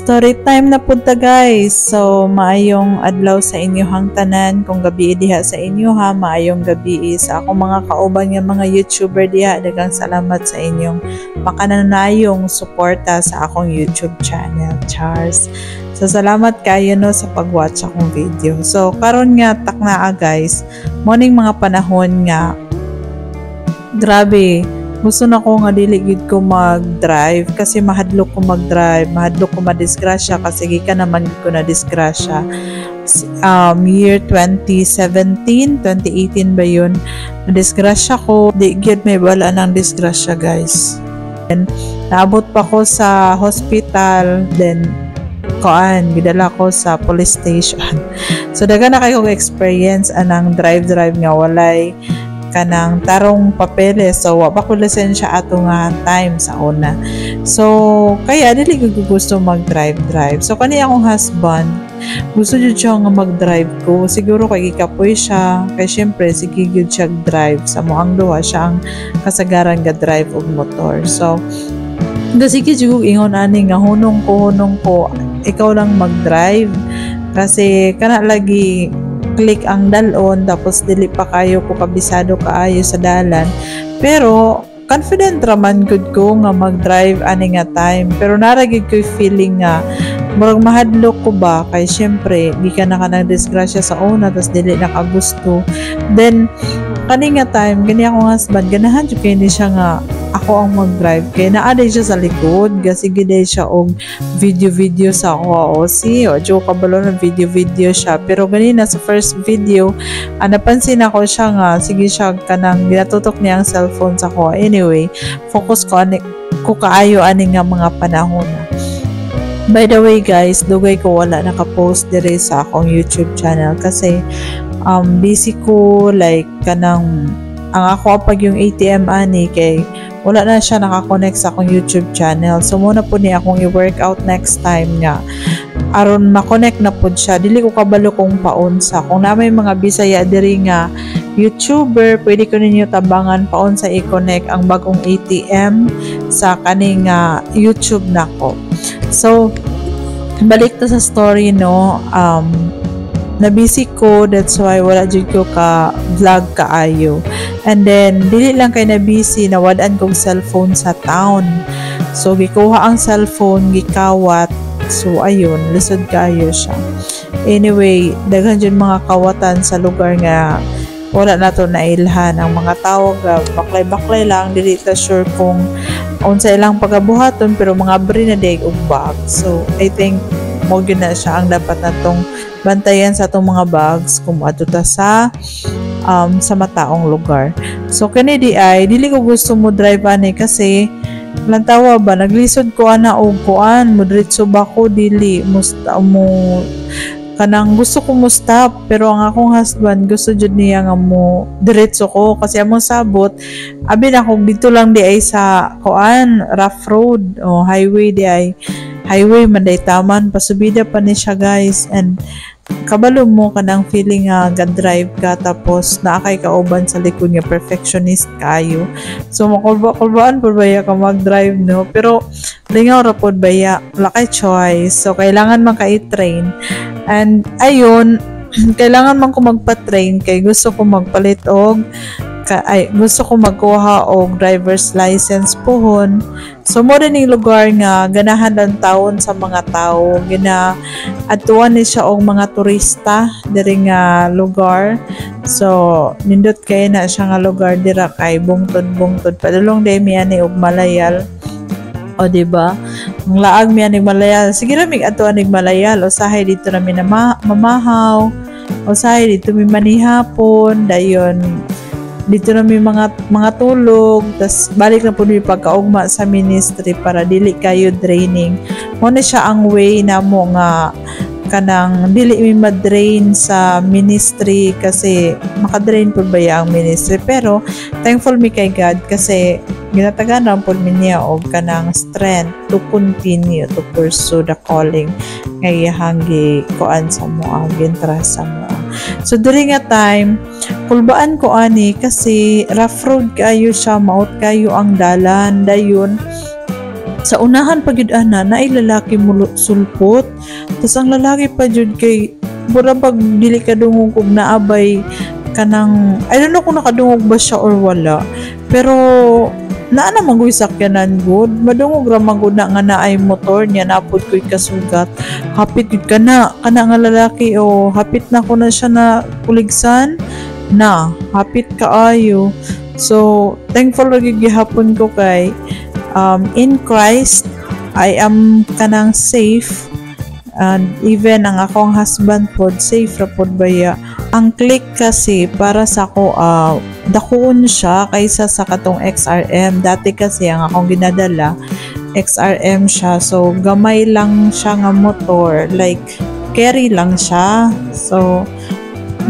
Story time na punta guys. So maayong adlaw sa inyohang tanan, kung gabi diha sa inyo ha, maayong gabi sa akong mga kauban nga mga YouTuber diha. Daghang salamat sa inyong makananayong suporta sa akong YouTube channel, Charles. So salamat kayo no sa pag-watch akong video. So karon nga taknaa guys, morning mga panahon nga grabe, gusto na ko nga dili gid ko mag-drive kasi mahadlok ko mag-drive, mahadlok ko madisgrasya kasi gikan naman ko na disgrasya. Year 2017, 2018 ba yun? Nadisgrasya ko, di gid may bala ng disgrasya guys. And naabot pa ko sa hospital, then gidala ko sa police station. So daga na kayo experience anang drive nga walay kanang tarong papeles, so wa pa ko lisensya ato nga time sa una. So kaya dili ko gusto mag-drive. So kani akong husband gusto jud siya nga mag-drive ko, siguro kay gikapoy siya kay syempre sige gyud siya drive sa moang duha siya ang kasagaran ga drive og motor. So sige jud ingon ani nga hunong ko ikaw lang mag-drive kasi kana lagi click ang dalon tapos dili pa kayo ko kabisado kaayo sa dalan, pero confident raman gud ko nga mag-drive ani nga time, pero naragid ko feeling nga murag mahadlok ko ba kay syempre di ka na kanang disgrasya sa una tapos dili na ka gusto. Then kani nga time gani akong husband ganahan jud kay ni siya nga ako ang mag-drive kay naaday siya sa likod kasi giday siya og video sa ako o joke kabalo ng video siya, pero ganina sa first video napansin ako siya nga sige siya kanang ginatutok niya ang cellphone sa ko. Anyway, focus ko kaayo ani nga mga panahon. By the way guys, dugay ko wala naka-post dire sa akong YouTube channel kasi busy ko, like kanang ang ako pag yung ATM ani kay wala na siya nakakonect sa akong YouTube channel. So muna po ni akong i-workout next time nga aron makonect na po siya. Dili ko kabalo kung paunsa. Kung na may mga Bisaya diri nga YouTuber, pwede ko ninyo tabangan paunsa i-connect ang bagong ATM sa kaning YouTube nako. So balik to sa story no, na-busy ko, that's why wala jud ko ka vlog kaayo. And then dili lang kay na-busy, nawadan kong cellphone sa town. So gikuha ang cellphone, gikawat. So ayun, lisod kaayo siya. Anyway, daghan jud mga kawatan sa lugar nga wala na to nailhan. Ang mga tao baklay lang, dili ta sure kung unsa ilang pagabuhaton, pero mga bri na day og bag. So I think mo gyud na siya ang dapat natong bantayan sa atong mga bags kung ato ta sa mataong lugar. So kani dili ko gusto mo drive ani kasi lantawa ba naglisod ko ana og kuan mo diretso ba ko dili musta mo kanang gusto ko mo stop, pero ang akong husband gusto jud niya nga mo diretso ko kasi among sabot abi na kung dito lang di ay sa kuan rough road o highway di ay highway man day taman pasubida pa ni siya guys. And kabalo mo kanang feeling nga ga-drive ka tapos naakay kauban sa likod nga perfectionist kayo. So makulbaan po baya ka mag-drive no, pero lingaw ra pod baya lakay choice. So kailangan man ka i-train, and ayun kailangan man ko magpa-train kay gusto ko magpalit og gusto ko magkuha og driver's license pohon. So mo rin yung lugar nga ganahan lang taon sa mga tao, atuan ni siya og mga turista diri nga lugar. So nindot kay na siya nga lugar dira kay bungtod padulong day mi ani og Malayal. O diba? Ang laag mi ani Malayal. Sige ra mig atuan nig Malayal, usahay dito na mi na mamahaw. Usahay dito mi manihapon, dayon dito na may mga tulog, tas balik na po may pagkaugma sa ministry para dili kayo draining. Muna siya ang way na mo nga kanang dili may madrain sa ministry kasi makadrain po ba ang ministry, pero thankful mi kay God kasi ginataganan po niya og kanang strength to continue to pursue the calling nga iyang kuan sa mo gintrust sa mo. So diri nga time kulbaan ko ani kasi rough road kayo siya, maot kayo ang dalan dayon Sa unahan pa gyud ana naay lalaki mo sulpot. Tas ang lalaki pa jud kay pura pag dili ka dungog og naabay kanang I don't know kung nakadungog ba siya or wala. Pero naa naman ko'y sakyanan good. Madungog ra man gud na nga naay motor niya napod ko'y kasugat. Hapit gud kana nga lalaki o hapit na ko na siya na kuligsan na hapit kaayo. So thankful ra gyud gihapon ko kay in Christ I am kanang safe, and even ang akong husband pod safe ra pod baya. Ang click kasi para sa ko dakuon siya kaysa sa katong XRM. Dati kasi ang akong ginadala XRM siya, so gamay lang siya nga motor, like carry lang siya. So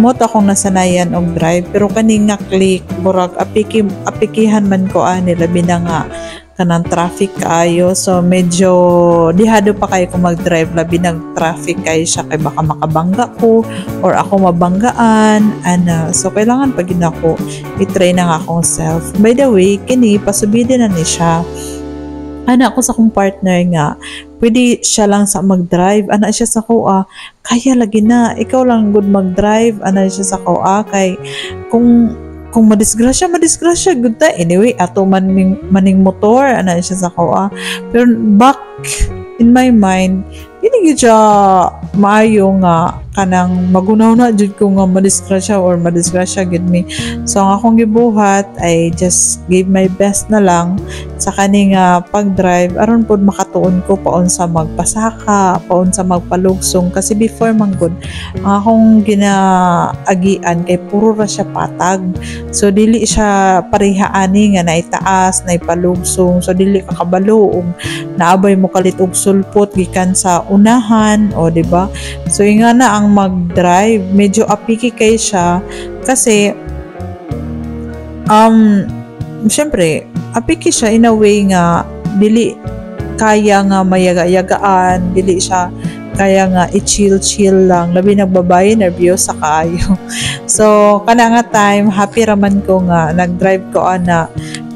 moto akong nasanayan og drive, pero kani nga click burag apikihan man ko ani labi na nga kanang traffic kayo. So medyo dihado pa kayo kung mag-drive labi ng traffic kayo siya kay baka makabangga ko or ako mabanggaan so kailangan pag ako i-try na nga akong self. By the way kini pasubidi na ni siya ko sa akong partner nga pwede siya lang sa mag-drive siya sa ko kaya lagi na ikaw lang good mag-drive siya sa ko kay kung madisgrasya good ta anyway ato maning motor siya sa ko pero back in my mind hindi siya maayo nga kanang magunaw na jud ko nga madisgrasya gid me. So ang akong gibuhat I just gave my best na lang sa kaning pag-drive aron pod makatuon ko paon sa magpasaka, paon sa magpalugsong kasi before man gud ang akong ginaagian kay puro ra siya patag. So dili siya pareha ani nga naitaas, naipalugsong. So dili ka kabalo og naabay mo kalit og sulpot gikan sa unahan o di ba? So nga na ang mag-drive medyo apiki kay siya kasi syempre apiki siya in a way nga dili kaya nga mayaga-yagaan, dili siya kaya nga i-chill lang labi nagbabaye nervyosa kaayo. So kana nga time happy raman ko nga nag-drive ko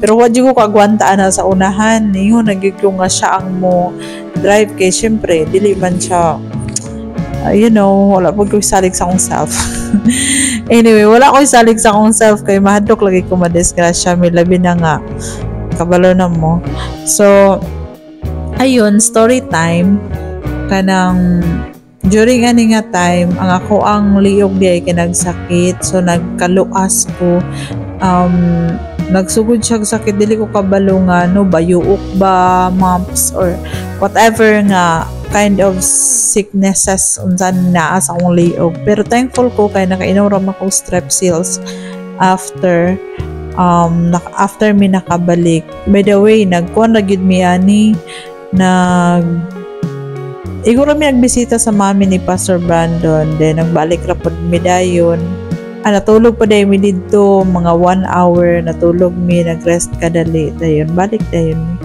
pero wa ko kagwanta sa unahan ingon nagyud ko nga siya ang mo drive kay syempre dili man siya wala po ko salig sa akong self. Anyway, wala ko salig sa akong self kay mahadlok lagi ko madisgrasya may labi na nga kabalo na mo. So ayun, story time kanang during ani nga time ang ako ang liog di ay kinagsakit, so nagkaluas ko nagsugod siya sakit dili ko kabalo nga bayuok ba mumps or whatever nga kind of sicknesses unsan naa sa akong liog. Pero thankful ko kay nakainom ra ako strepsils after mi nakabalik. By the way nagkuan ra gyud mi ani iguro mi nagbisita sa mami ni Pastor Brandon, then nagbalik ra pod mi dayon. Natulog pa dayon mi didto mga 1 hour, natulog mi, nagrest kadali dayon balik dayon mi.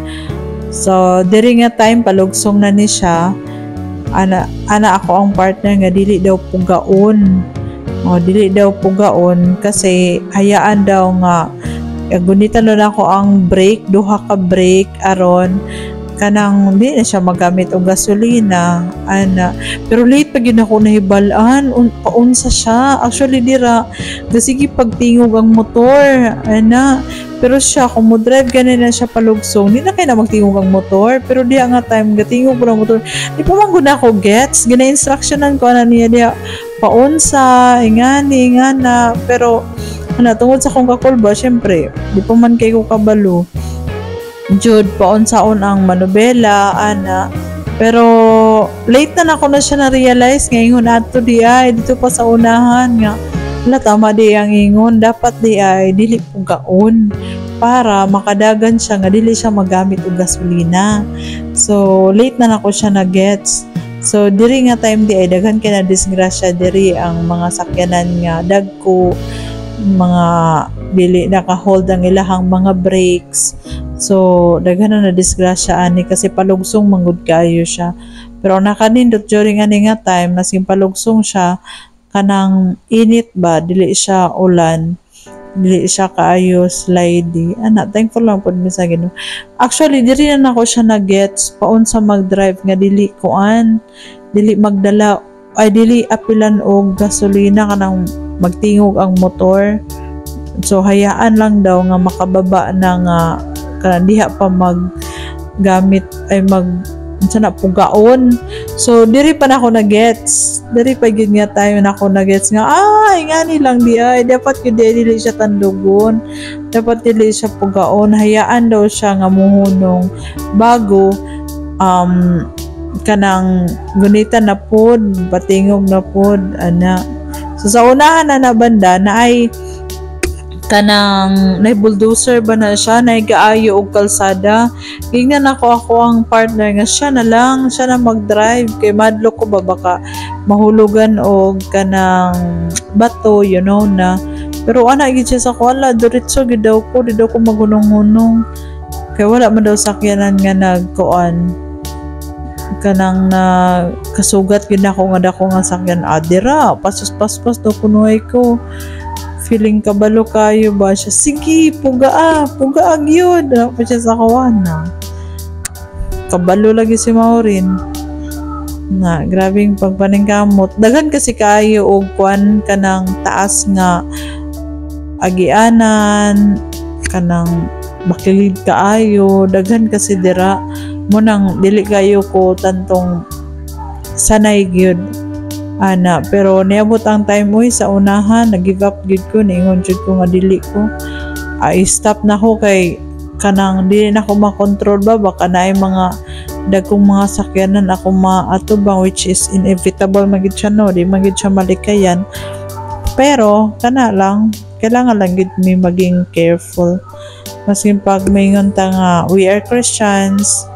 So diri nga time palugsong na ni siya ana ako ang partner nga dili daw pugaon kasi hayaan daw nga gunitan na ako ang brake, duha ka brake aron kanang di na siya magamit og gasolina pero late pag yun ako nahibalaan paunsa siya actually dira sige pagtingog ang motor pero siya kung mo drive ganin na siya palugsong di na kay na magtingog ang motor pero di nga time gatingog ang motor di pa man gud ako gets gina-instructionan ko niya diya paunsa ingana pero tungod sa kong kakulba syempre di pa man kay ko kabalo jud paunsaon ang manubela pero late na ako na siya na-realize ngayon ato di ay dito pa sa unahan nga tama di ang ingon dapat di ay dili pugaon para makadagan siya nga dili siya magamit og gasolina. So late na ako siya na gets. So diri nga time di ay daghan kay na disgrasya diri ang mga sakyanan nga dagko mga dili naka-hold ang ilahang mga brakes. So daghan na disgrasya ani kasi palugsong manggod kaayo siya. Pero nakanindot during ani nga time nasing palugsong siya kanang init ba dili siya ulan. dili siya kaayo slidey. Thankful lang pud mi sa Ginoo. Actually diri na ako siya na-gets paun sa mag-drive nga dili magdala ay dili apilan og gasolina kanang magtingog ang motor. So hayaan lang daw nga makababa na nga kanang diha pa gamit ay sana pugaon. So diri pa na ako na-gets. Diri pa gid nga tayo na ako na-gets nga ngani lang di ay dapat gid dili siya tandugon. Dapat dili siya pugaon. Hayaan daw siya nga muhunong bago kanang gunitan na pod, patingog na pod ana. So sa unahan na banda na ay kanang na bulldozer ba na siya na gaayo og kalsada. Gingnan ako ang partner nga siya na mag-drive kay madlo ko ba baka mahulugan og kanang bato na. Pero gid siya sa wala diretso gid daw ko magunong-hunong kay wala man daw sakyanan nga nagkuan kanang na kasugat gid ako nga dako nga sakyan adira pasus-paspas daw kunoy ko. Feeling kabalo kayo ba siya, sige puga gyud pa siya sa kawana. Kabalo lagi si Maureen na grabing pagpaningkamot. Daghan kasi kayo og kwan kanang taas nga agianan kanang makilid kaayo, daghan kasi dira mo nang dili kayo ko tantong sanay gyud ana. Pero niabot ang time sa unahan nag-give up gid ko, niingon jud ko nga dili ko stop na ko kay kanang dili na ko makontrol ba baka naay mga dagkong mga sakyanan ako maatubang which is inevitable magid siya di magid siya malikayan. Pero kana lang kailangan lang gid mi maging careful maski pag maingon ta nga we are Christians,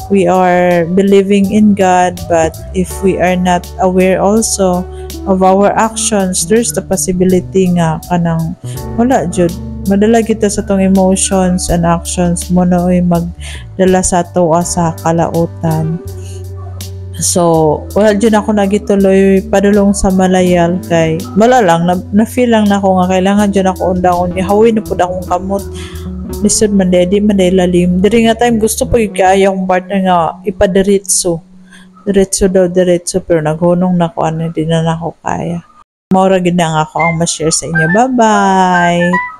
we are believing in God, but if we are not aware also of our actions, there's the possibility nga kanang wala jud madala kita sa tong emotions and actions mo na magdala sa tuwa sa kalautan. So wala jud ako nagituloy padulong sa Malayal kay wala lang na feel lang na ako nga kailangan jud ako undangon ihawin na pud akong kamot lisod man di lalim. Diri nga time gusto po kaya yung partner nga ipadiretso pero naghunong na ko di na ako kaya. Maura gid na ako ang ma-share sa inyo. Bye bye.